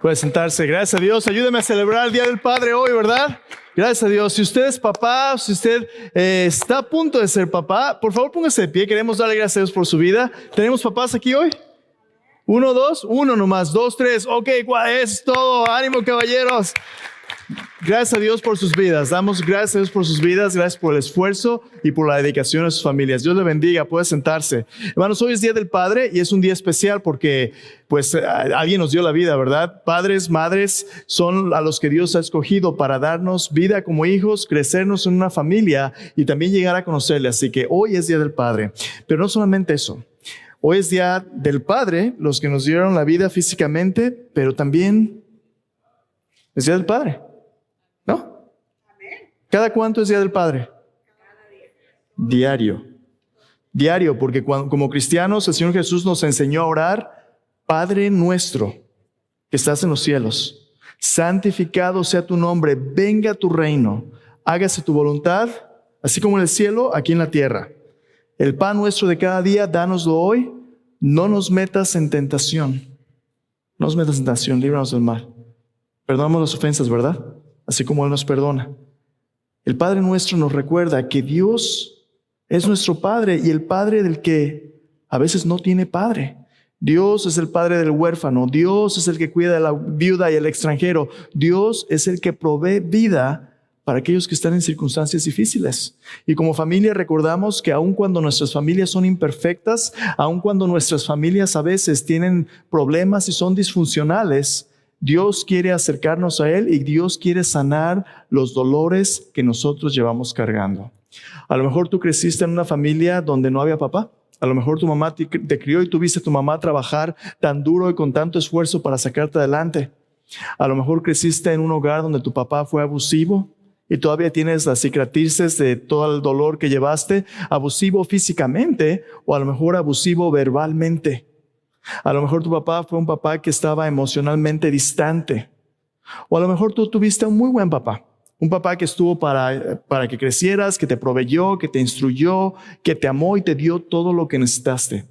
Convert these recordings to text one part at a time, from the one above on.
Puede sentarse. Gracias a Dios. Ayúdeme a celebrar el Día del Padre hoy, ¿verdad? Gracias a Dios. Si usted es papá, si usted está a punto de ser papá, por favor póngase de pie. Queremos darle gracias a Dios por su vida. ¿Tenemos papás aquí hoy? ¿Uno, dos? Uno nomás. Dos, tres. Ok, es todo. Ánimo, caballeros. Gracias a Dios por sus vidas. Damos gracias a Dios por sus vidas. Gracias por el esfuerzo y por la dedicación de sus familias. Dios le bendiga. Puede sentarse. Hermanos, hoy es Día del Padre y es un día especial porque pues alguien nos dio la vida, ¿verdad? Padres, madres son a los que Dios ha escogido para darnos vida como hijos, crecernos en una familia y también llegar a conocerle. Así que hoy es Día del Padre. Pero no solamente eso. Hoy es Día del Padre, los que nos dieron la vida físicamente, pero también es Día del Padre. ¿No? ¿Cada cuánto es Día del Padre? Diario. Diario, porque como cristianos el Señor Jesús nos enseñó a orar: Padre nuestro que estás en los cielos, santificado sea tu nombre, venga tu reino, hágase tu voluntad, así como en el cielo, aquí en la tierra. El pan nuestro de cada día, dánoslo hoy, no nos metas en tentación. No nos metas en tentación, líbranos del mal. Perdonamos las ofensas, ¿verdad? Así como Él nos perdona. El Padre nuestro nos recuerda que Dios es nuestro Padre y el Padre del que a veces no tiene padre. Dios es el Padre del huérfano. Dios es el que cuida de la viuda y el extranjero. Dios es el que provee vida para aquellos que están en circunstancias difíciles. Y como familia recordamos que aun cuando nuestras familias son imperfectas, aun cuando nuestras familias a veces tienen problemas y son disfuncionales, Dios quiere acercarnos a Él y Dios quiere sanar los dolores que nosotros llevamos cargando. A lo mejor tú creciste en una familia donde no había papá. A lo mejor tu mamá te crió y tú viste a tu mamá trabajar tan duro y con tanto esfuerzo para sacarte adelante. A lo mejor creciste en un hogar donde tu papá fue abusivo y todavía tienes las cicatrices de todo el dolor que llevaste, abusivo físicamente o a lo mejor abusivo verbalmente. A lo mejor tu papá fue un papá que estaba emocionalmente distante. O a lo mejor tú tuviste un muy buen papá. Un papá que estuvo para que crecieras, que te proveyó, que te instruyó, que te amó y te dio todo lo que necesitaste.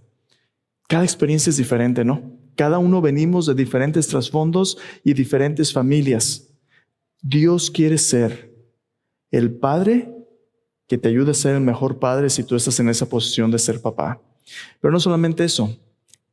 Cada experiencia es diferente, ¿no? Cada uno venimos de diferentes trasfondos y diferentes familias. Dios quiere ser el padre que te ayude a ser el mejor padre si tú estás en esa posición de ser papá. Pero no solamente eso.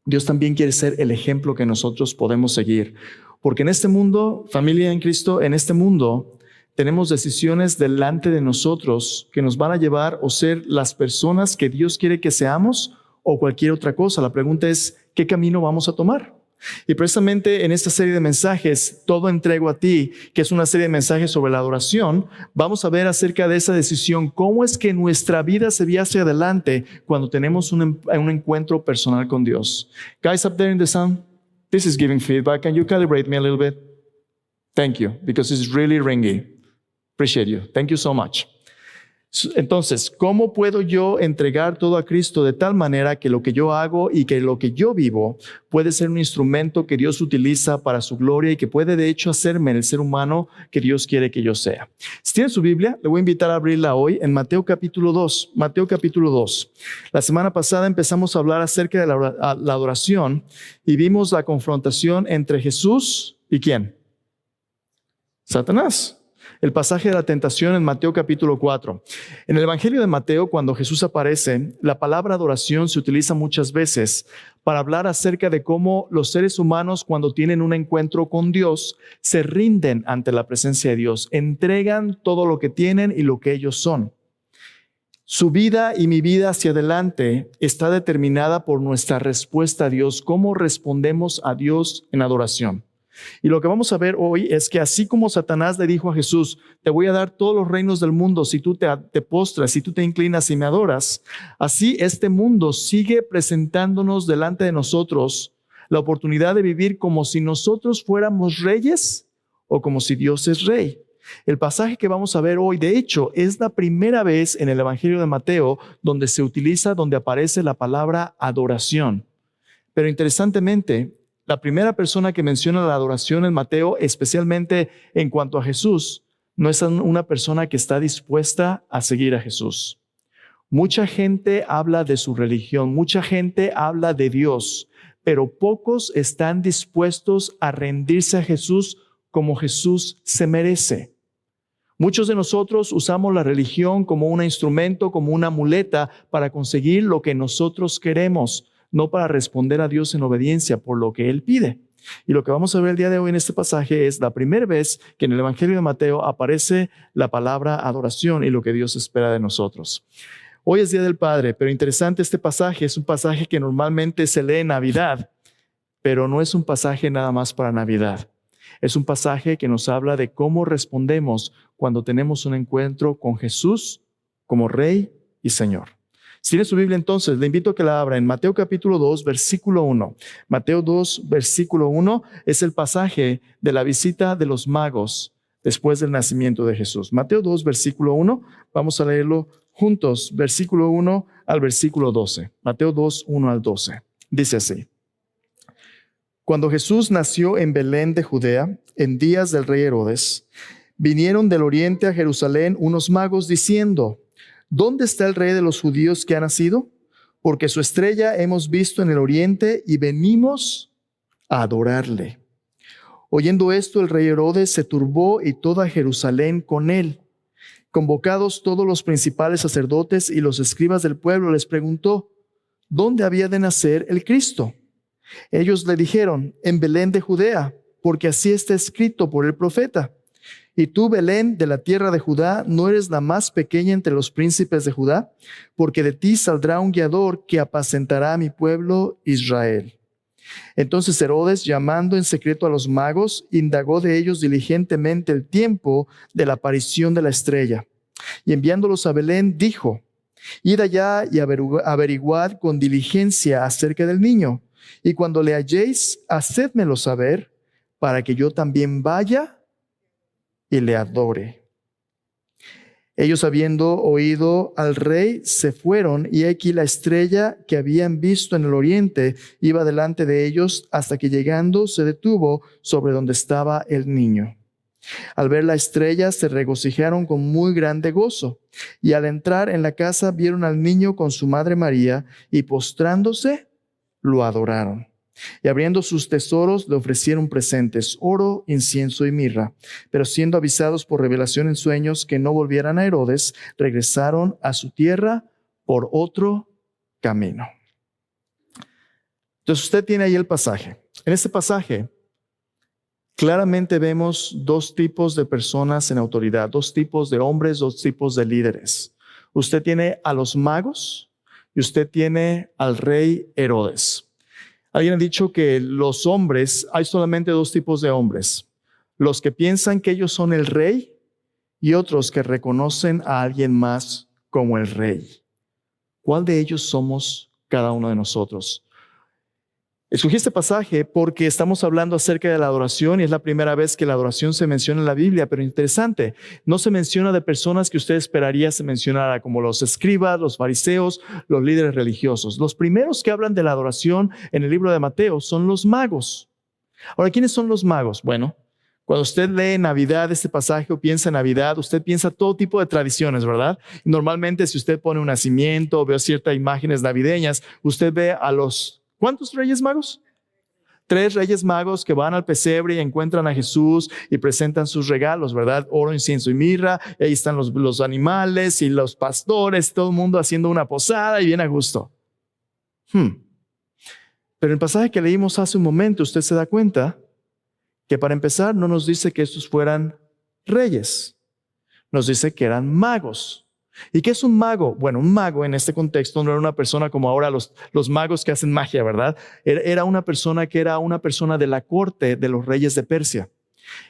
Dios también quiere ser el ejemplo que nosotros podemos seguir. Porque en este mundo, familia en Cristo, en este mundo tenemos decisiones delante de nosotros que nos van a llevar o ser las personas que Dios quiere que seamos o cualquier otra cosa. La pregunta es, ¿qué camino vamos a tomar? Y precisamente en esta serie de mensajes, Todo entrego a ti, que es una serie de mensajes sobre la adoración, vamos a ver acerca de esa decisión, cómo es que nuestra vida se ve hacia adelante cuando tenemos un encuentro personal con Dios. Guys up there in the sound, this is giving feedback. Can you calibrate me a little bit? Thank you, because it's really ringy. Appreciate you. Thank you so much. Entonces, ¿cómo puedo yo entregar todo a Cristo de tal manera que lo que yo hago y que lo que yo vivo puede ser un instrumento que Dios utiliza para su gloria y que puede de hecho hacerme el ser humano que Dios quiere que yo sea? Si tiene su Biblia, le voy a invitar a abrirla hoy en Mateo capítulo 2. Mateo capítulo 2. La semana pasada empezamos a hablar acerca de la adoración y vimos la confrontación entre Jesús y ¿quién? Satanás. El pasaje de la tentación en Mateo capítulo 4. En el Evangelio de Mateo, cuando Jesús aparece, la palabra adoración se utiliza muchas veces para hablar acerca de cómo los seres humanos, cuando tienen un encuentro con Dios, se rinden ante la presencia de Dios, entregan todo lo que tienen y lo que ellos son. Su vida y mi vida hacia adelante está determinada por nuestra respuesta a Dios, cómo respondemos a Dios en adoración. Y lo que vamos a ver hoy es que así como Satanás le dijo a Jesús, te voy a dar todos los reinos del mundo si tú te postras, si tú te inclinas y me adoras, así este mundo sigue presentándonos delante de nosotros la oportunidad de vivir como si nosotros fuéramos reyes o como si Dios es rey. El pasaje que vamos a ver hoy, de hecho, es la primera vez en el Evangelio de Mateo donde aparece la palabra adoración. Pero interesantemente, la primera persona que menciona la adoración en Mateo, especialmente en cuanto a Jesús, no es una persona que está dispuesta a seguir a Jesús. Mucha gente habla de su religión, mucha gente habla de Dios, pero pocos están dispuestos a rendirse a Jesús como Jesús se merece. Muchos de nosotros usamos la religión como un instrumento, como una muleta para conseguir lo que nosotros queremos, no para responder a Dios en obediencia por lo que Él pide. Y lo que vamos a ver el día de hoy en este pasaje es la primera vez que en el Evangelio de Mateo aparece la palabra adoración y lo que Dios espera de nosotros. Hoy es Día del Padre, pero interesante este pasaje. Es un pasaje que normalmente se lee en Navidad, pero no es un pasaje nada más para Navidad. Es un pasaje que nos habla de cómo respondemos cuando tenemos un encuentro con Jesús como Rey y Señor. Si tiene su Biblia, entonces, le invito a que la abra en Mateo capítulo 2, versículo 1. Mateo 2, versículo 1 es el pasaje de la visita de los magos después del nacimiento de Jesús. Mateo 2, versículo 1, vamos a leerlo juntos, versículo 1 al versículo 12. Mateo 2, 1 al 12. Dice así. Cuando Jesús nació en Belén de Judea, en días del rey Herodes, vinieron del oriente a Jerusalén unos magos diciendo: ¿Dónde está el rey de los judíos que ha nacido? Porque su estrella hemos visto en el oriente y venimos a adorarle. Oyendo esto, el rey Herodes se turbó y toda Jerusalén con él. Convocados todos los principales sacerdotes y los escribas del pueblo, les preguntó: ¿dónde había de nacer el Cristo? Ellos le dijeron: en Belén de Judea, porque así está escrito por el profeta. Y tú, Belén, de la tierra de Judá, no eres la más pequeña entre los príncipes de Judá, porque de ti saldrá un guiador que apacentará a mi pueblo Israel. Entonces Herodes, llamando en secreto a los magos, indagó de ellos diligentemente el tiempo de la aparición de la estrella. Y enviándolos a Belén, dijo: id allá y averiguad con diligencia acerca del niño, y cuando le halléis, hacedmelo saber, para que yo también vaya y le adore. Ellos, habiendo oído al rey, se fueron, y aquí la estrella que habían visto en el oriente iba delante de ellos, hasta que llegando se detuvo sobre donde estaba el niño. Al ver la estrella se regocijaron con muy grande gozo, y al entrar en la casa vieron al niño con su madre María, y postrándose lo adoraron. Y abriendo sus tesoros le ofrecieron presentes, oro, incienso y mirra. Pero siendo avisados por revelación en sueños que no volvieran a Herodes, regresaron a su tierra por otro camino. Entonces usted tiene ahí el pasaje. En este pasaje claramente vemos dos tipos de personas en autoridad, dos tipos de hombres, dos tipos de líderes. Usted tiene a los magos y usted tiene al rey Herodes. Alguien ha dicho que los hombres, hay solamente dos tipos de hombres: los que piensan que ellos son el rey y otros que reconocen a alguien más como el rey. ¿Cuál de ellos somos cada uno de nosotros? Escogí este pasaje porque estamos hablando acerca de la adoración y es la primera vez que la adoración se menciona en la Biblia, pero interesante, no se menciona de personas que usted esperaría se mencionara, como los escribas, los fariseos, los líderes religiosos. Los primeros que hablan de la adoración en el libro de Mateo son los magos. Ahora, ¿quiénes son los magos? Bueno, cuando usted lee Navidad, este pasaje, o piensa en Navidad, usted piensa todo tipo de tradiciones, ¿verdad? Normalmente, si usted pone un nacimiento o ve ciertas imágenes navideñas, usted ve a los... ¿cuántos reyes magos? 3 reyes magos que van al pesebre y encuentran a Jesús y presentan sus regalos, ¿verdad? Oro, incienso y mirra. Y ahí están los animales y los pastores, todo el mundo haciendo una posada y bien a gusto. Pero en el pasaje que leímos hace un momento, usted se da cuenta que para empezar no nos dice que estos fueran reyes. Nos dice que eran magos. ¿Y qué es un mago? Bueno, un mago en este contexto no era una persona como ahora los magos que hacen magia, ¿verdad? Era una persona que era una persona de la corte de los reyes de Persia.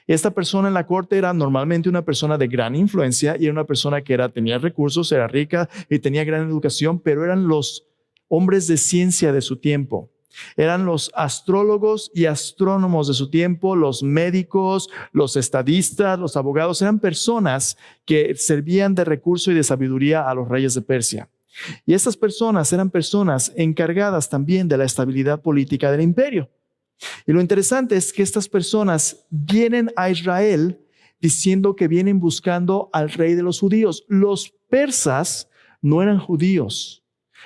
Esta persona en la corte era normalmente una persona de gran influencia y era una persona que tenía recursos, era rica y tenía gran educación, pero eran los hombres de ciencia de su tiempo. Eran los astrólogos y astrónomos de su tiempo, los médicos, los estadistas, los abogados. Eran personas que servían de recurso y de sabiduría a los reyes de Persia. Y estas personas eran personas encargadas también de la estabilidad política del imperio. Y lo interesante es que estas personas vienen a Israel diciendo que vienen buscando al rey de los judíos. Los persas no eran judíos.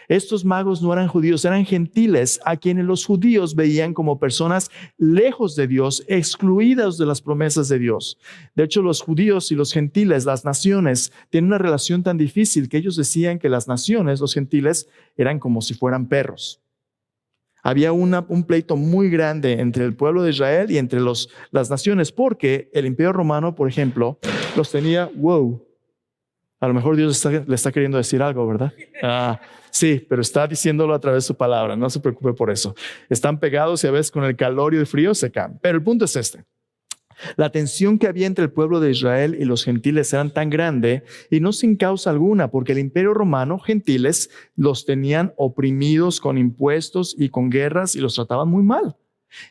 Estos magos no eran judíos, eran gentiles a quienes los judíos veían como personas lejos de Dios, excluidas de las promesas de Dios. De hecho, los judíos y los gentiles, las naciones, tienen una relación tan difícil que ellos decían que las naciones, los gentiles, eran como si fueran perros. Había un pleito muy grande entre el pueblo de Israel y entre las naciones, porque el Imperio Romano, por ejemplo, los tenía, a lo mejor Dios le está queriendo decir algo, ¿verdad? Sí, pero está diciéndolo a través de su palabra, no se preocupe por eso. Están pegados y a veces con el calor y el frío se caen. Pero el punto es este. La tensión que había entre el pueblo de Israel y los gentiles era tan grande y no sin causa alguna, porque el Imperio Romano, gentiles, los tenían oprimidos con impuestos y con guerras y los trataban muy mal.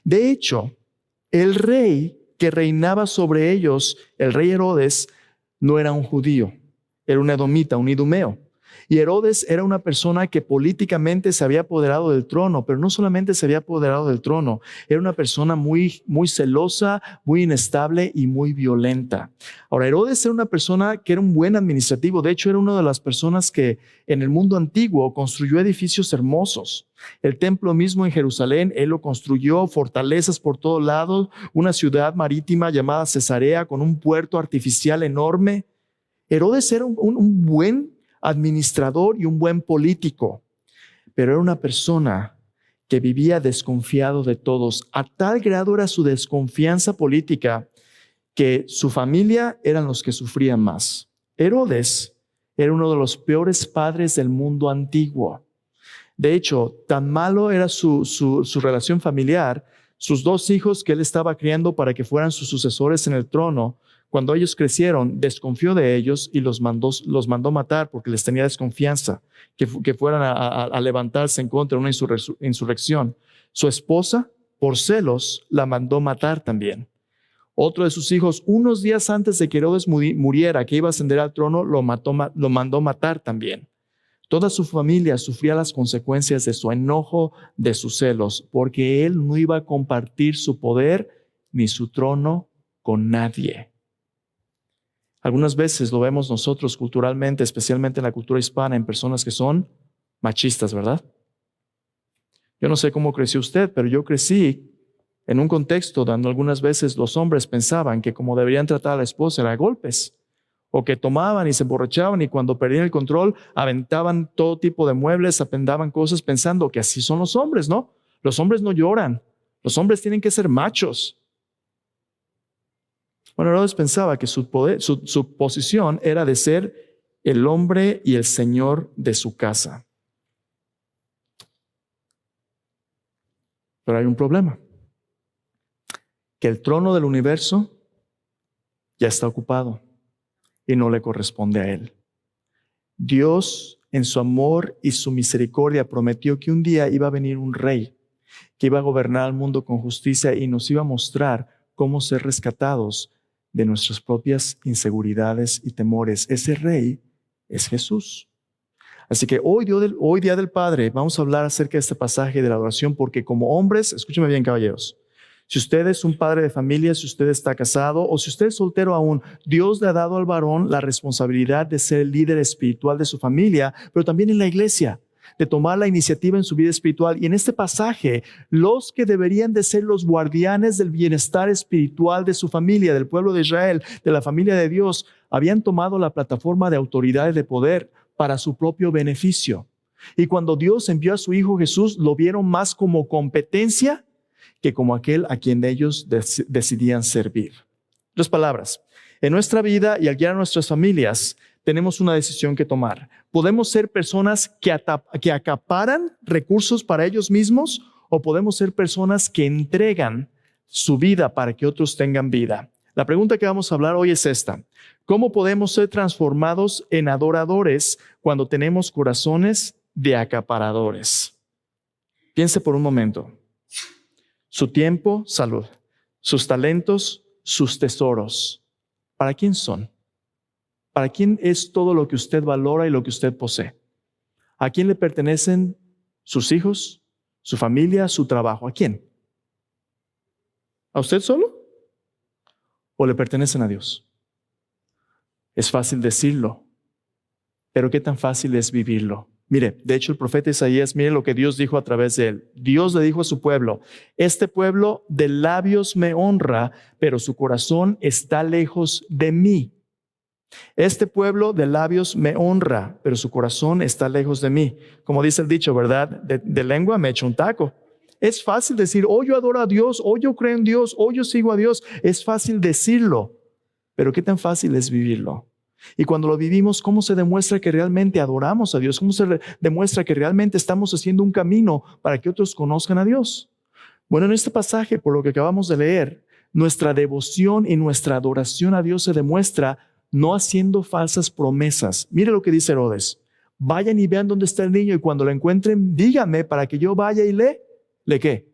De hecho, el rey que reinaba sobre ellos, el rey Herodes, no era un judío, era un edomita, un idumeo. Y Herodes era una persona que políticamente se había apoderado del trono, pero no solamente se había apoderado del trono, era una persona muy, muy celosa, muy inestable y muy violenta. Ahora, Herodes era una persona que era un buen administrativo. De hecho, era una de las personas que en el mundo antiguo construyó edificios hermosos. El templo mismo en Jerusalén, él lo construyó, fortalezas por todos lados, una ciudad marítima llamada Cesarea con un puerto artificial enorme. Herodes era un buen administrador y un buen político, pero era una persona que vivía desconfiado de todos. A tal grado era su desconfianza política que su familia eran los que sufrían más. Herodes era uno de los peores padres del mundo antiguo. De hecho, tan malo era su relación familiar, sus dos hijos que él estaba criando para que fueran sus sucesores en el trono, cuando ellos crecieron, desconfió de ellos y los mandó matar porque les tenía desconfianza, que fueran a levantarse en contra de una insurrección. Su esposa, por celos, la mandó matar también. Otro de sus hijos, unos días antes de que Herodes muriera, que iba a ascender al trono, lo mandó matar también. Toda su familia sufría las consecuencias de su enojo, de sus celos, porque él no iba a compartir su poder ni su trono con nadie. Algunas veces lo vemos nosotros culturalmente, especialmente en la cultura hispana, en personas que son machistas, ¿verdad? Yo no sé cómo creció usted, pero yo crecí en un contexto donde algunas veces los hombres pensaban que como deberían tratar a la esposa era a golpes, o que tomaban y se emborrachaban y cuando perdían el control aventaban todo tipo de muebles, apendaban cosas pensando que así son los hombres, ¿no? Los hombres no lloran, los hombres tienen que ser machos. Bueno, Herodes pensaba que su posición era de ser el hombre y el señor de su casa. Pero hay un problema, que el trono del universo ya está ocupado y no le corresponde a él. Dios, en su amor y su misericordia, prometió que un día iba a venir un rey que iba a gobernar el mundo con justicia y nos iba a mostrar cómo ser rescatados de nuestras propias inseguridades y temores. Ese rey es Jesús. Así que hoy, Día del Padre, vamos a hablar acerca de este pasaje de la adoración, porque como hombres, escúcheme bien, caballeros, si usted es un padre de familia, si usted está casado o si usted es soltero aún, Dios le ha dado al varón la responsabilidad de ser el líder espiritual de su familia, pero también en la iglesia, de tomar la iniciativa en su vida espiritual. Y en este pasaje, los que deberían de ser los guardianes del bienestar espiritual de su familia, del pueblo de Israel, de la familia de Dios, habían tomado la plataforma de autoridad y de poder para su propio beneficio. Y cuando Dios envió a su Hijo Jesús, lo vieron más como competencia que como aquel a quien ellos decidían servir. En otras palabras, en nuestra vida y al guiar a nuestras familias, tenemos una decisión que tomar. Podemos ser personas que acaparan recursos para ellos mismos o podemos ser personas que entregan su vida para que otros tengan vida. La pregunta que vamos a hablar hoy es esta: ¿cómo podemos ser transformados en adoradores cuando tenemos corazones de acaparadores? Piense por un momento. Su tiempo, salud. Sus talentos, sus tesoros. ¿Para quién son? ¿Para quién es todo lo que usted valora y lo que usted posee? ¿A quién le pertenecen sus hijos, su familia, su trabajo? ¿A quién? ¿A usted solo? ¿O le pertenecen a Dios? Es fácil decirlo, pero ¿qué tan fácil es vivirlo? Mire, de hecho el profeta Isaías, mire lo que Dios dijo a través de él. Dios le dijo a su pueblo, este pueblo de labios me honra, pero su corazón está lejos de mí. Este pueblo de labios me honra, pero su corazón está lejos de mí. Como dice el dicho, ¿verdad? De lengua me echo un taco. Es fácil decir, oh, yo adoro a Dios, oh, yo creo en Dios, oh, yo sigo a Dios. Es fácil decirlo, pero ¿qué tan fácil es vivirlo? Y cuando lo vivimos, ¿cómo se demuestra que realmente adoramos a Dios? ¿Cómo se demuestra que realmente estamos haciendo un camino para que otros conozcan a Dios? Bueno, en este pasaje, por lo que acabamos de leer, nuestra devoción y nuestra adoración a Dios se demuestra no haciendo falsas promesas. Mire lo que dice Herodes. Vayan y vean dónde está el niño y cuando lo encuentren, díganme para que yo vaya y ¿le qué?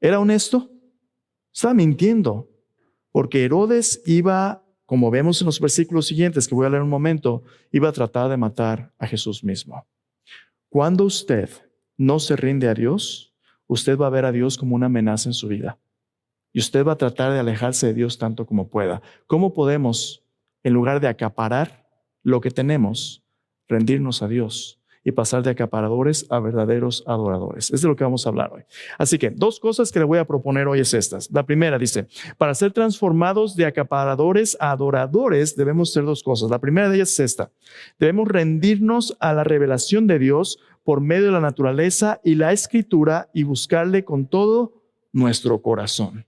¿Era honesto? Estaba mintiendo, porque Herodes iba, como vemos en los versículos siguientes que voy a leer un momento, iba a tratar de matar a Jesús mismo. Cuando usted no se rinde a Dios, usted va a ver a Dios como una amenaza en su vida. Y usted va a tratar de alejarse de Dios tanto como pueda. ¿Cómo podemos, en lugar de acaparar lo que tenemos, rendirnos a Dios y pasar de acaparadores a verdaderos adoradores? Es de lo que vamos a hablar hoy. Así que 2 cosas que le voy a proponer hoy es estas. La primera dice, para ser transformados de acaparadores a adoradores debemos hacer 2 cosas. La primera de ellas es esta. Debemos rendirnos a la revelación de Dios por medio de la naturaleza y la escritura y buscarle con todo nuestro corazón.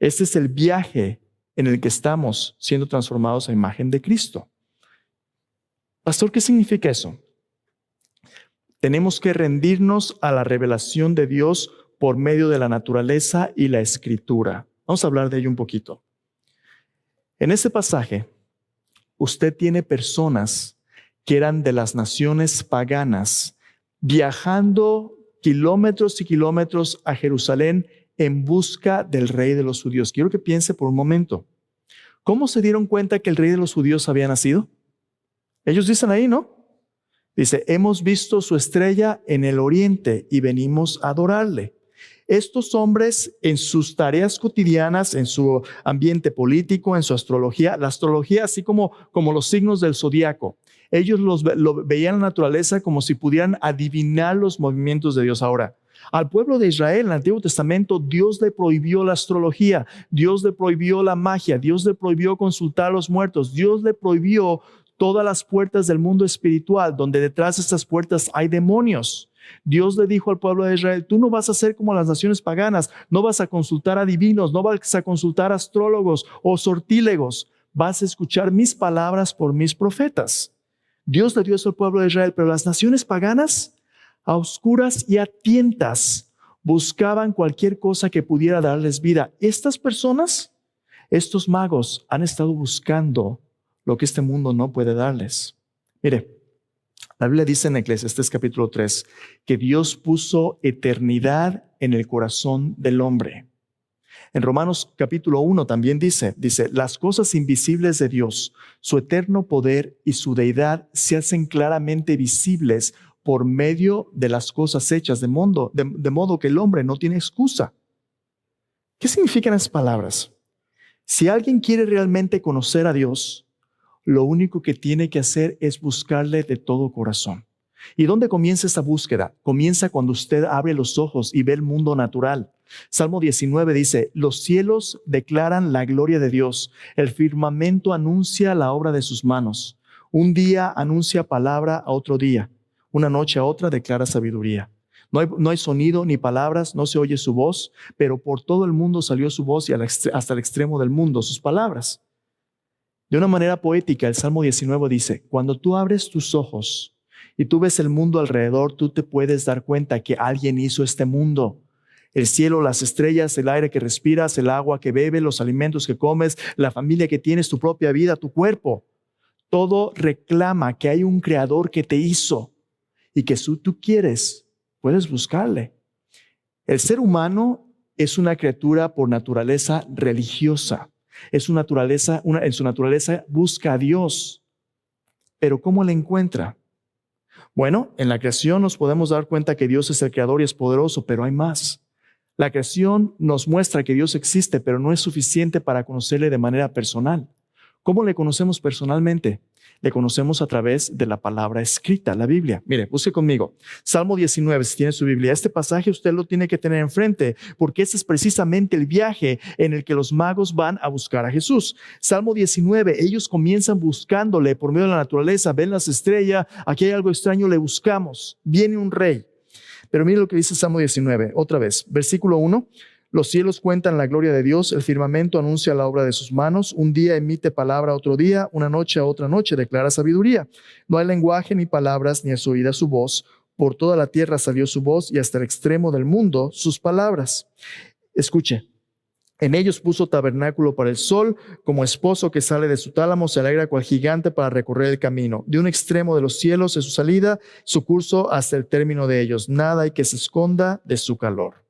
Este es el viaje en el que estamos siendo transformados a imagen de Cristo. Pastor, ¿qué significa eso? Tenemos que rendirnos a la revelación de Dios por medio de la naturaleza y la escritura. Vamos a hablar de ello un poquito. En este pasaje, usted tiene personas que eran de las naciones paganas, viajando kilómetros y kilómetros a Jerusalén en busca del rey de los judíos. Quiero que piense por un momento. ¿Cómo se dieron cuenta que el rey de los judíos había nacido? Ellos dicen ahí, ¿no? Dice, hemos visto su estrella en el oriente y venimos a adorarle. Estos hombres en sus tareas cotidianas, en su ambiente político, en su astrología, la astrología así como los signos del zodiaco, ellos lo veían en la naturaleza como si pudieran adivinar los movimientos de Dios. Ahora, al pueblo de Israel en el Antiguo Testamento, Dios le prohibió la astrología, Dios le prohibió la magia, Dios le prohibió consultar a los muertos, Dios le prohibió todas las puertas del mundo espiritual, donde detrás de estas puertas hay demonios. Dios le dijo al pueblo de Israel, tú no vas a ser como las naciones paganas, no vas a consultar a divinos, no vas a consultar a astrólogos o sortílegos, vas a escuchar mis palabras por mis profetas. Dios le dio eso al pueblo de Israel, pero las naciones paganas, a oscuras y a tientas, buscaban cualquier cosa que pudiera darles vida. Estas personas, estos magos, han estado buscando lo que este mundo no puede darles. Mire, la Biblia dice en Eclesiastés capítulo 3 que Dios puso eternidad en el corazón del hombre. En Romanos capítulo 1 también dice, las cosas invisibles de Dios, su eterno poder y su deidad se hacen claramente visibles por medio de las cosas hechas, de modo que el hombre no tiene excusa. ¿Qué significan esas palabras? Si alguien quiere realmente conocer a Dios, lo único que tiene que hacer es buscarle de todo corazón. ¿Y dónde comienza esa búsqueda? Comienza cuando usted abre los ojos y ve el mundo natural. Salmo 19 dice, los cielos declaran la gloria de Dios, el firmamento anuncia la obra de sus manos. Un día anuncia palabra a otro día, una noche a otra declara sabiduría. No hay sonido ni palabras, no se oye su voz, pero por todo el mundo salió su voz y hasta el extremo del mundo sus palabras. De una manera poética, el Salmo 19 dice, cuando tú abres tus ojos y tú ves el mundo alrededor, tú te puedes dar cuenta que alguien hizo este mundo. El cielo, las estrellas, el aire que respiras, el agua que bebes, los alimentos que comes, la familia que tienes, tu propia vida, tu cuerpo. Todo reclama que hay un creador que te hizo y que si tú quieres, puedes buscarle. El ser humano es una criatura por naturaleza religiosa. En su naturaleza busca a Dios. Pero ¿cómo le encuentra? Bueno, en la creación nos podemos dar cuenta que Dios es el creador y es poderoso, pero hay más. La creación nos muestra que Dios existe, pero no es suficiente para conocerle de manera personal. ¿Cómo le conocemos personalmente? Le conocemos a través de la palabra escrita, la Biblia. Mire, busque conmigo. Salmo 19, si tiene su Biblia. Este pasaje usted lo tiene que tener enfrente, porque este es precisamente el viaje en el que los magos van a buscar a Jesús. Salmo 19, ellos comienzan buscándole por medio de la naturaleza, ven las estrellas, aquí hay algo extraño, le buscamos. Viene un rey. Pero mire lo que dice Salmo 19, otra vez, versículo 1. Los cielos cuentan la gloria de Dios, el firmamento anuncia la obra de sus manos, un día emite palabra a otro día, una noche a otra noche declara sabiduría. No hay lenguaje ni palabras, ni es oída su voz. Por toda la tierra salió su voz y hasta el extremo del mundo sus palabras. Escuche. En ellos puso tabernáculo para el sol, como esposo que sale de su tálamo se alegra cual gigante para recorrer el camino. De un extremo de los cielos es su salida, su curso hasta el término de ellos. Nada hay que se esconda de su calor.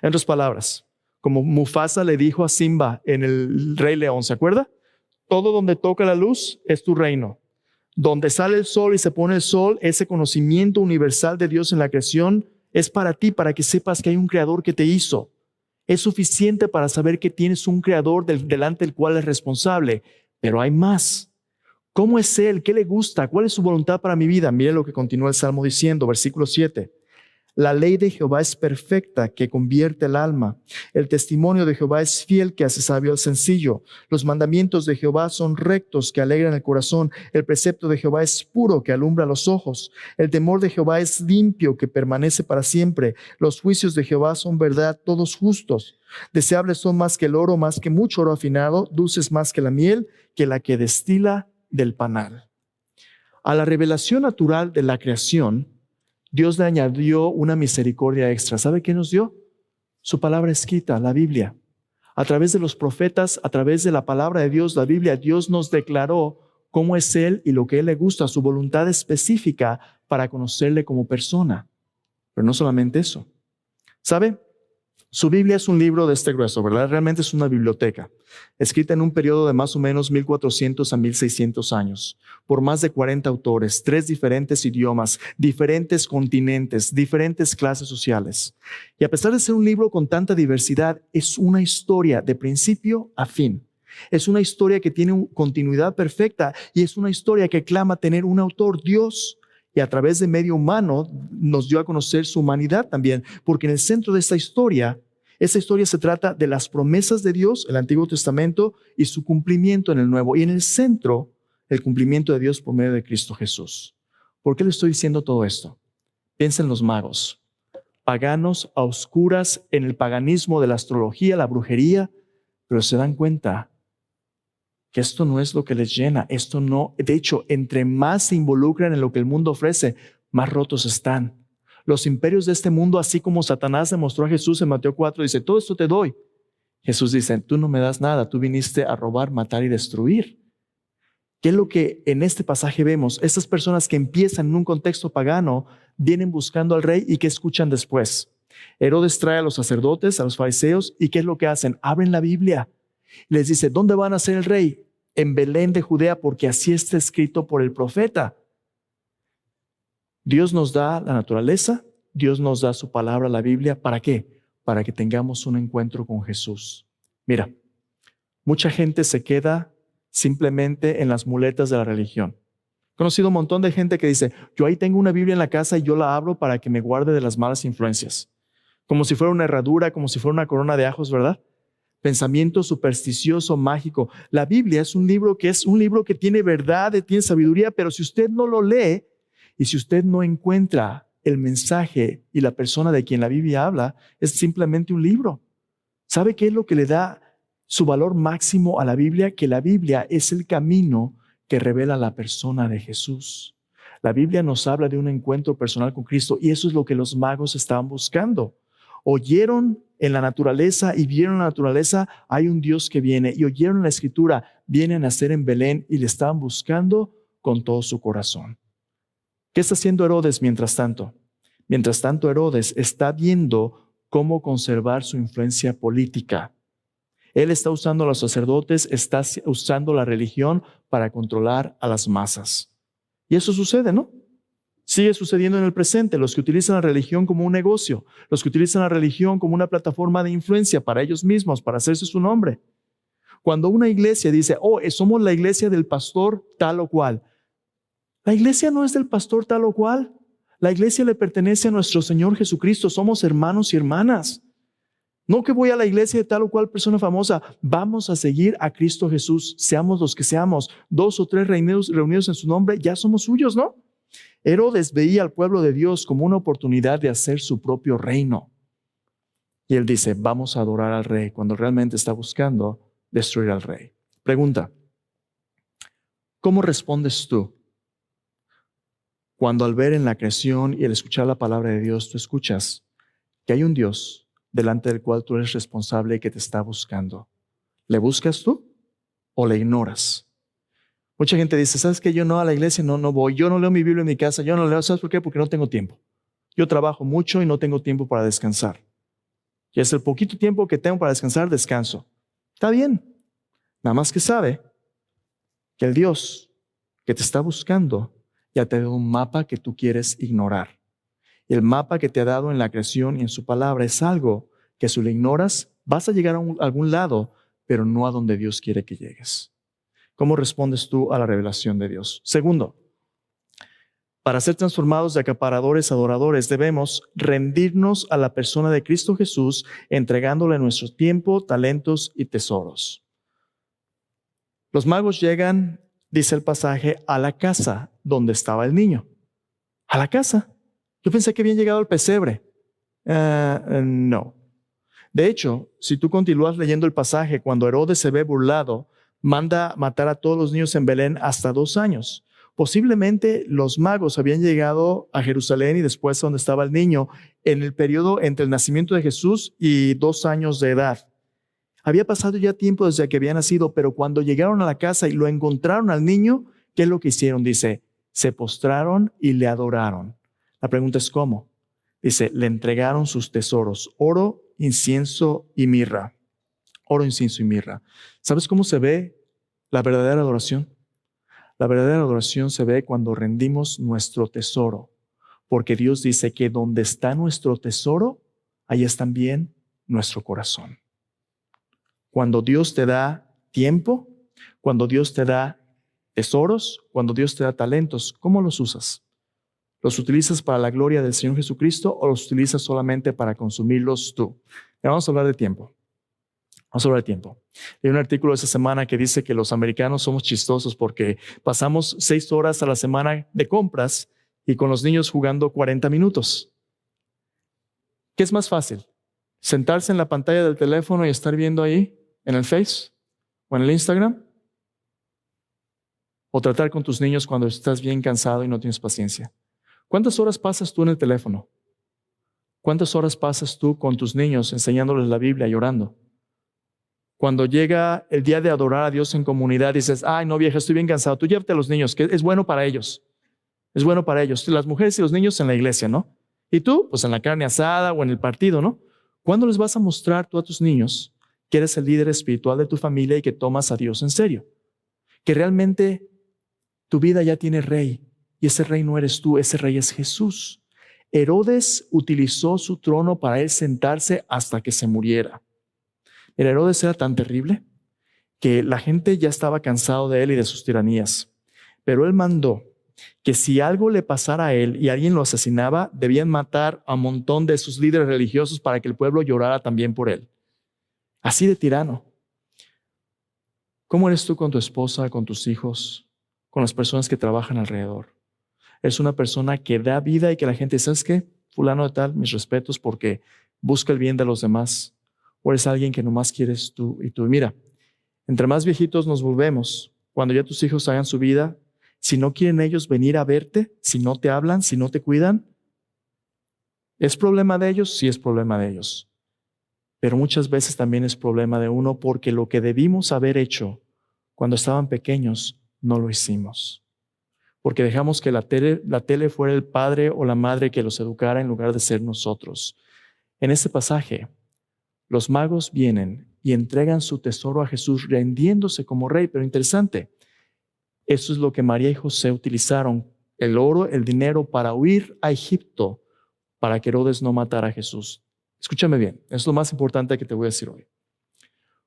En otras palabras, como Mufasa le dijo a Simba en el Rey León, ¿se acuerda? Todo donde toca la luz es tu reino. Donde sale el sol y se pone el sol, ese conocimiento universal de Dios en la creación es para ti, para que sepas que hay un creador que te hizo. Es suficiente para saber que tienes un creador delante del cual es responsable, pero hay más. ¿Cómo es Él? ¿Qué le gusta? ¿Cuál es su voluntad para mi vida? Mire lo que continúa el Salmo diciendo, versículo 7. La ley de Jehová es perfecta, que convierte el alma. El testimonio de Jehová es fiel, que hace sabio al sencillo. Los mandamientos de Jehová son rectos, que alegran el corazón. El precepto de Jehová es puro, que alumbra los ojos. El temor de Jehová es limpio, que permanece para siempre. Los juicios de Jehová son verdad, todos justos. Deseables son más que el oro, más que mucho oro afinado, dulces más que la miel, que la que destila del panal. A la revelación natural de la creación, Dios le añadió una misericordia extra. ¿Sabe qué nos dio? Su palabra escrita, la Biblia. A través de los profetas, a través de la palabra de Dios, la Biblia, Dios nos declaró cómo es Él y lo que Él le gusta, su voluntad específica para conocerle como persona. Pero no solamente eso. ¿Sabe? Su Biblia es un libro de este grueso, ¿verdad? Realmente es una biblioteca, escrita en un periodo de más o menos 1400 a 1600 años, por más de 40 autores, 3 diferentes idiomas, diferentes continentes, diferentes clases sociales. Y a pesar de ser un libro con tanta diversidad, es una historia de principio a fin. Es una historia que tiene una continuidad perfecta y es una historia que clama tener un autor, Dios. Y a través de medio humano nos dio a conocer su humanidad también, porque en el centro de esta historia se trata de las promesas de Dios, el Antiguo Testamento, y su cumplimiento en el Nuevo. Y en el centro, el cumplimiento de Dios por medio de Cristo Jesús. ¿Por qué le estoy diciendo todo esto? Piensa en los magos, paganos a oscuras en el paganismo de la astrología, la brujería, pero se dan cuenta que esto no es lo que les llena, esto no, de hecho, entre más se involucran en lo que el mundo ofrece, más rotos están. Los imperios de este mundo, así como Satanás demostró a Jesús en Mateo 4, dice, todo esto te doy. Jesús dice, tú no me das nada, tú viniste a robar, matar y destruir. ¿Qué es lo que en este pasaje vemos? Estas personas que empiezan en un contexto pagano, vienen buscando al rey y ¿qué escuchan después? Herodes trae a los sacerdotes, a los fariseos, ¿y qué es lo que hacen? Abren la Biblia. Les dice, ¿dónde van a ser el rey? En Belén de Judea, porque así está escrito por el profeta. Dios nos da la naturaleza, Dios nos da su palabra, la Biblia. ¿Para qué? Para que tengamos un encuentro con Jesús. Mira, mucha gente se queda simplemente en las muletas de la religión. He conocido un montón de gente que dice, yo ahí tengo una Biblia en la casa y yo la abro para que me guarde de las malas influencias. Como si fuera una herradura, como si fuera una corona de ajos, ¿verdad? Pensamiento supersticioso, mágico. La Biblia es un libro que tiene verdad, tiene sabiduría, pero si usted no lo lee y si usted no encuentra el mensaje y la persona de quien la Biblia habla, es simplemente un libro. ¿Sabe qué es lo que le da su valor máximo a la Biblia? Que la Biblia es el camino que revela la persona de Jesús. La Biblia nos habla de un encuentro personal con Cristo y eso es lo que los magos estaban buscando. Oyeron en la naturaleza y vieron en la naturaleza, hay un Dios que viene, y oyeron en la Escritura, viene a nacer en Belén y le estaban buscando con todo su corazón. ¿Qué está haciendo Herodes mientras tanto? Mientras tanto, Herodes está viendo cómo conservar su influencia política. Él está usando a los sacerdotes, está usando la religión para controlar a las masas. Y eso sucede, ¿no? Sigue sucediendo en el presente. Los que utilizan la religión como un negocio, los que utilizan la religión como una plataforma de influencia para ellos mismos, para hacerse su nombre. Cuando una iglesia dice, somos la iglesia del pastor tal o cual. La iglesia no es del pastor tal o cual. La iglesia le pertenece a nuestro Señor Jesucristo. Somos hermanos y hermanas. No que voy a la iglesia de tal o cual persona famosa. Vamos a seguir a Cristo Jesús. Seamos los que seamos. 2 o 3 reunidos en su nombre, ya somos suyos, ¿no? Herodes veía al pueblo de Dios como una oportunidad de hacer su propio reino. Y él dice, vamos a adorar al rey, cuando realmente está buscando destruir al rey. Pregunta, ¿cómo respondes tú cuando al ver en la creación y al escuchar la palabra de Dios, tú escuchas que hay un Dios delante del cual tú eres responsable y que te está buscando? ¿Le buscas tú o le ignoras? Mucha gente dice, ¿sabes qué? Yo no a la iglesia no voy. Yo no leo mi Biblia en mi casa. Yo no leo. ¿Sabes por qué? Porque no tengo tiempo. Yo trabajo mucho y no tengo tiempo para descansar. Y es el poquito tiempo que tengo para descansar, descanso. Está bien. Nada más que sabe que el Dios que te está buscando ya te dio un mapa que tú quieres ignorar. Y el mapa que te ha dado en la creación y en su palabra es algo que si lo ignoras, vas a llegar a algún lado, pero no a donde Dios quiere que llegues. ¿Cómo respondes tú a la revelación de Dios? Segundo, para ser transformados de acaparadores a adoradores, debemos rendirnos a la persona de Cristo Jesús, entregándole nuestro tiempo, talentos y tesoros. Los magos llegan, dice el pasaje, a la casa donde estaba el niño. A la casa. Yo pensé que habían llegado al pesebre. No. De hecho, si tú continúas leyendo el pasaje, cuando Herodes se ve burlado, manda matar a todos los niños en Belén hasta 2 años. Posiblemente los magos habían llegado a Jerusalén y después a donde estaba el niño en el periodo entre el nacimiento de Jesús y 2 años de edad. Había pasado ya tiempo desde que había nacido, pero cuando llegaron a la casa y lo encontraron al niño, ¿qué es lo que hicieron? Dice, se postraron y le adoraron. La pregunta es ¿cómo? Dice, le entregaron sus tesoros, oro, incienso y mirra. Oro, incienso y mirra. ¿Sabes cómo se ve la verdadera adoración? La verdadera adoración se ve cuando rendimos nuestro tesoro, porque Dios dice que donde está nuestro tesoro, ahí está también nuestro corazón. Cuando Dios te da tiempo, cuando Dios te da tesoros, cuando Dios te da talentos, ¿cómo los usas? ¿Los utilizas para la gloria del Señor Jesucristo o los utilizas solamente para consumirlos tú? Vamos a hablar de tiempo. Vamos a hablar de tiempo. Hay un artículo esta semana que dice que los americanos somos chistosos porque pasamos 6 horas a la semana de compras y con los niños jugando 40 minutos. ¿Qué es más fácil? ¿Sentarse en la pantalla del teléfono y estar viendo ahí en el Face o en el Instagram? ¿O tratar con tus niños cuando estás bien cansado y no tienes paciencia? ¿Cuántas horas pasas tú en el teléfono? ¿Cuántas horas pasas tú con tus niños enseñándoles la Biblia y orando? Cuando llega el día de adorar a Dios en comunidad, dices, ay, no, vieja, estoy bien cansado. Tú llévate a los niños, que es bueno para ellos. Es bueno para ellos. Las mujeres y los niños en la iglesia, ¿no? Y tú, pues en la carne asada o en el partido, ¿no? ¿Cuándo les vas a mostrar tú a tus niños que eres el líder espiritual de tu familia y que tomas a Dios en serio? Que realmente tu vida ya tiene rey y ese rey no eres tú, ese rey es Jesús. Herodes utilizó su trono para él sentarse hasta que se muriera. El Herodes era tan terrible que la gente ya estaba cansado de él y de sus tiranías. Pero él mandó que si algo le pasara a él y alguien lo asesinaba, debían matar a un montón de sus líderes religiosos para que el pueblo llorara también por él. Así de tirano. ¿Cómo eres tú con tu esposa, con tus hijos, con las personas que trabajan alrededor? ¿Eres una persona que da vida y que la gente, ¿sabes qué? Fulano de tal, mis respetos porque busca el bien de los demás. ¿O eres alguien que nomás quieres tú y tú? Mira, entre más viejitos nos volvemos, cuando ya tus hijos hagan su vida, si no quieren ellos venir a verte, si no te hablan, si no te cuidan, ¿es problema de ellos? Sí es problema de ellos. Pero muchas veces también es problema de uno porque lo que debimos haber hecho cuando estaban pequeños, no lo hicimos. Porque dejamos que la tele fuera el padre o la madre que los educara en lugar de ser nosotros. En este pasaje, los magos vienen y entregan su tesoro a Jesús rendiéndose como rey. Pero interesante, eso es lo que María y José utilizaron, el oro, el dinero para huir a Egipto, para que Herodes no matara a Jesús. Escúchame bien, es lo más importante que te voy a decir hoy.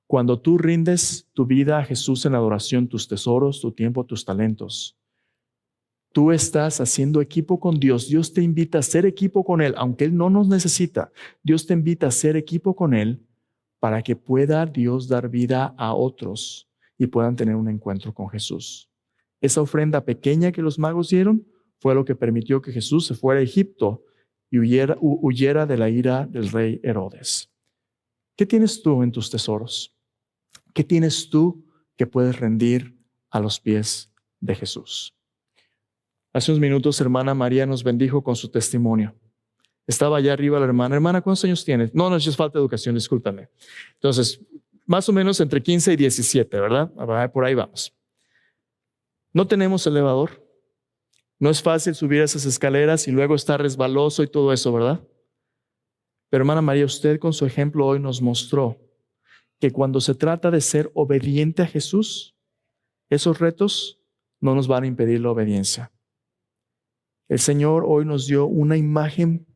Cuando tú rindes tu vida a Jesús en adoración, tus tesoros, tu tiempo, tus talentos, tú estás haciendo equipo con Dios. Dios te invita a ser equipo con Él, aunque Él no nos necesita. Dios te invita a ser equipo con Él para que pueda Dios dar vida a otros y puedan tener un encuentro con Jesús. Esa ofrenda pequeña que los magos dieron fue lo que permitió que Jesús se fuera a Egipto y huyera de la ira del rey Herodes. ¿Qué tienes tú en tus tesoros? ¿Qué tienes tú que puedes rendir a los pies de Jesús? Hace unos minutos, hermana María nos bendijo con su testimonio. Estaba allá arriba la hermana. Hermana, ¿cuántos años tienes? No, es falta de educación, discúlpame. Entonces, más o menos entre 15 y 17, ¿verdad? Por ahí vamos. No tenemos elevador. No es fácil subir esas escaleras y luego está resbaloso y todo eso, ¿verdad? Pero hermana María, usted con su ejemplo hoy nos mostró que cuando se trata de ser obediente a Jesús, esos retos no nos van a impedir la obediencia. El Señor hoy nos dio una imagen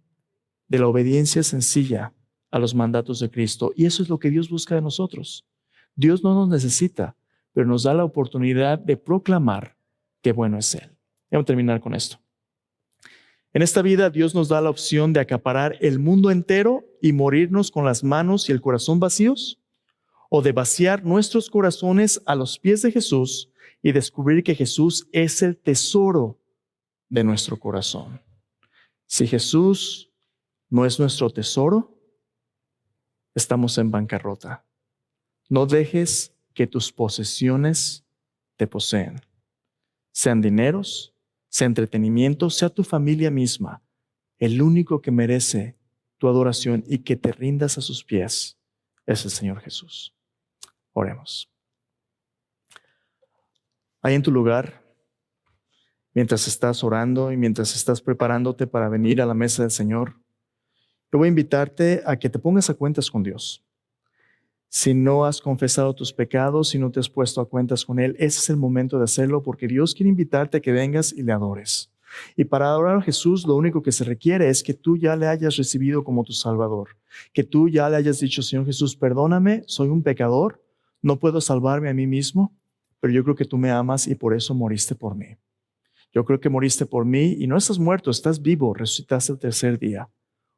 de la obediencia sencilla a los mandatos de Cristo, y eso es lo que Dios busca de nosotros. Dios no nos necesita, pero nos da la oportunidad de proclamar qué bueno es Él. Vamos a terminar con esto. En esta vida, Dios nos da la opción de acaparar el mundo entero y morirnos con las manos y el corazón vacíos, o de vaciar nuestros corazones a los pies de Jesús y descubrir que Jesús es el tesoro de nuestro corazón. Si Jesús no es nuestro tesoro, estamos en bancarrota. No dejes que tus posesiones te poseen. Sean dineros, sea entretenimiento, sea tu familia misma. El único que merece tu adoración y que te rindas a sus pies es el Señor Jesús. Oremos. Ahí en tu lugar, mientras estás orando y mientras estás preparándote para venir a la mesa del Señor, yo voy a invitarte a que te pongas a cuentas con Dios. Si no has confesado tus pecados, si no te has puesto a cuentas con Él, ese es el momento de hacerlo, porque Dios quiere invitarte a que vengas y le adores. Y para adorar a Jesús, lo único que se requiere es que tú ya le hayas recibido como tu Salvador, que tú ya le hayas dicho: Señor Jesús, perdóname, soy un pecador, no puedo salvarme a mí mismo, pero yo creo que tú me amas y por eso moriste por mí. Yo creo que moriste por mí y no estás muerto, estás vivo, resucitaste el tercer día.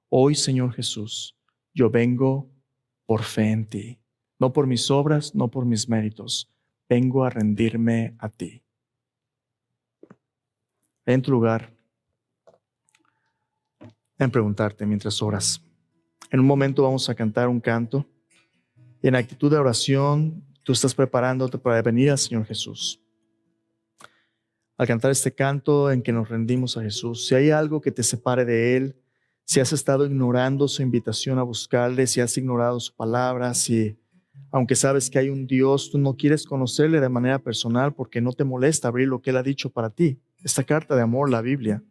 Hoy, Señor Jesús, yo vengo por fe en ti, no por mis obras, no por mis méritos. Vengo a rendirme a ti. En tu lugar, en preguntarte mientras oras. En un momento vamos a cantar un canto y en actitud de oración tú estás preparándote para venir al Señor Jesús. Al cantar este canto en que nos rendimos a Jesús, si hay algo que te separe de Él, si has estado ignorando su invitación a buscarle, si has ignorado su palabra, si aunque sabes que hay un Dios, tú no quieres conocerle de manera personal porque no te molesta abrir lo que Él ha dicho para ti, esta carta de amor, la Biblia.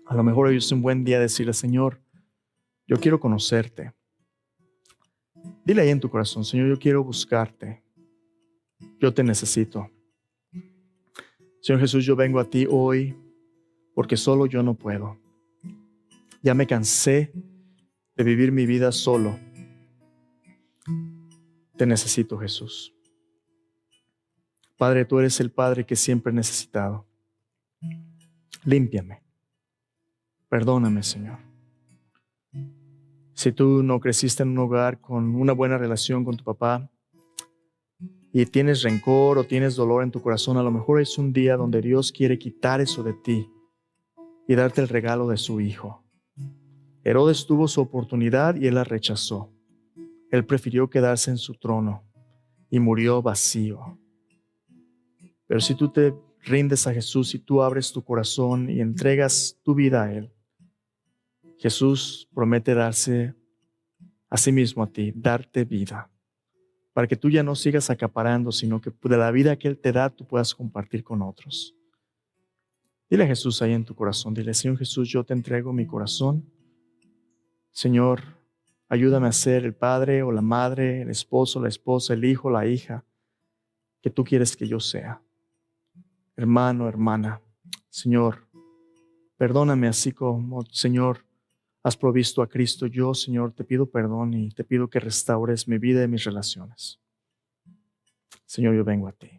A lo mejor hoy es un buen día decirle: Señor, yo quiero conocerte. Dile ahí en tu corazón: Señor, yo quiero buscarte. Yo te necesito. Señor Jesús, yo vengo a ti hoy porque solo yo no puedo. Ya me cansé de vivir mi vida solo. Te necesito, Jesús. Padre, tú eres el Padre que siempre he necesitado. Límpiame. Perdóname, Señor. Si tú no creciste en un hogar con una buena relación con tu papá y tienes rencor o tienes dolor en tu corazón, a lo mejor es un día donde Dios quiere quitar eso de ti y darte el regalo de su Hijo. Herodes tuvo su oportunidad y él la rechazó. Él prefirió quedarse en su trono y murió vacío. Pero si tú te rindes a Jesús y tú abres tu corazón y entregas tu vida a Él, Jesús promete darse a sí mismo a ti, darte vida, para que tú ya no sigas acaparando, sino que de la vida que Él te da tú puedas compartir con otros. Dile a Jesús ahí en tu corazón, dile: Señor Jesús, yo te entrego mi corazón. Señor, ayúdame a ser el padre o la madre, el esposo, la esposa, el hijo, la hija que tú quieres que yo sea. Hermano, hermana, Señor, perdóname así como, Señor, has provisto a Cristo, yo, Señor, te pido perdón y te pido que restaures mi vida y mis relaciones. Señor, yo vengo a ti.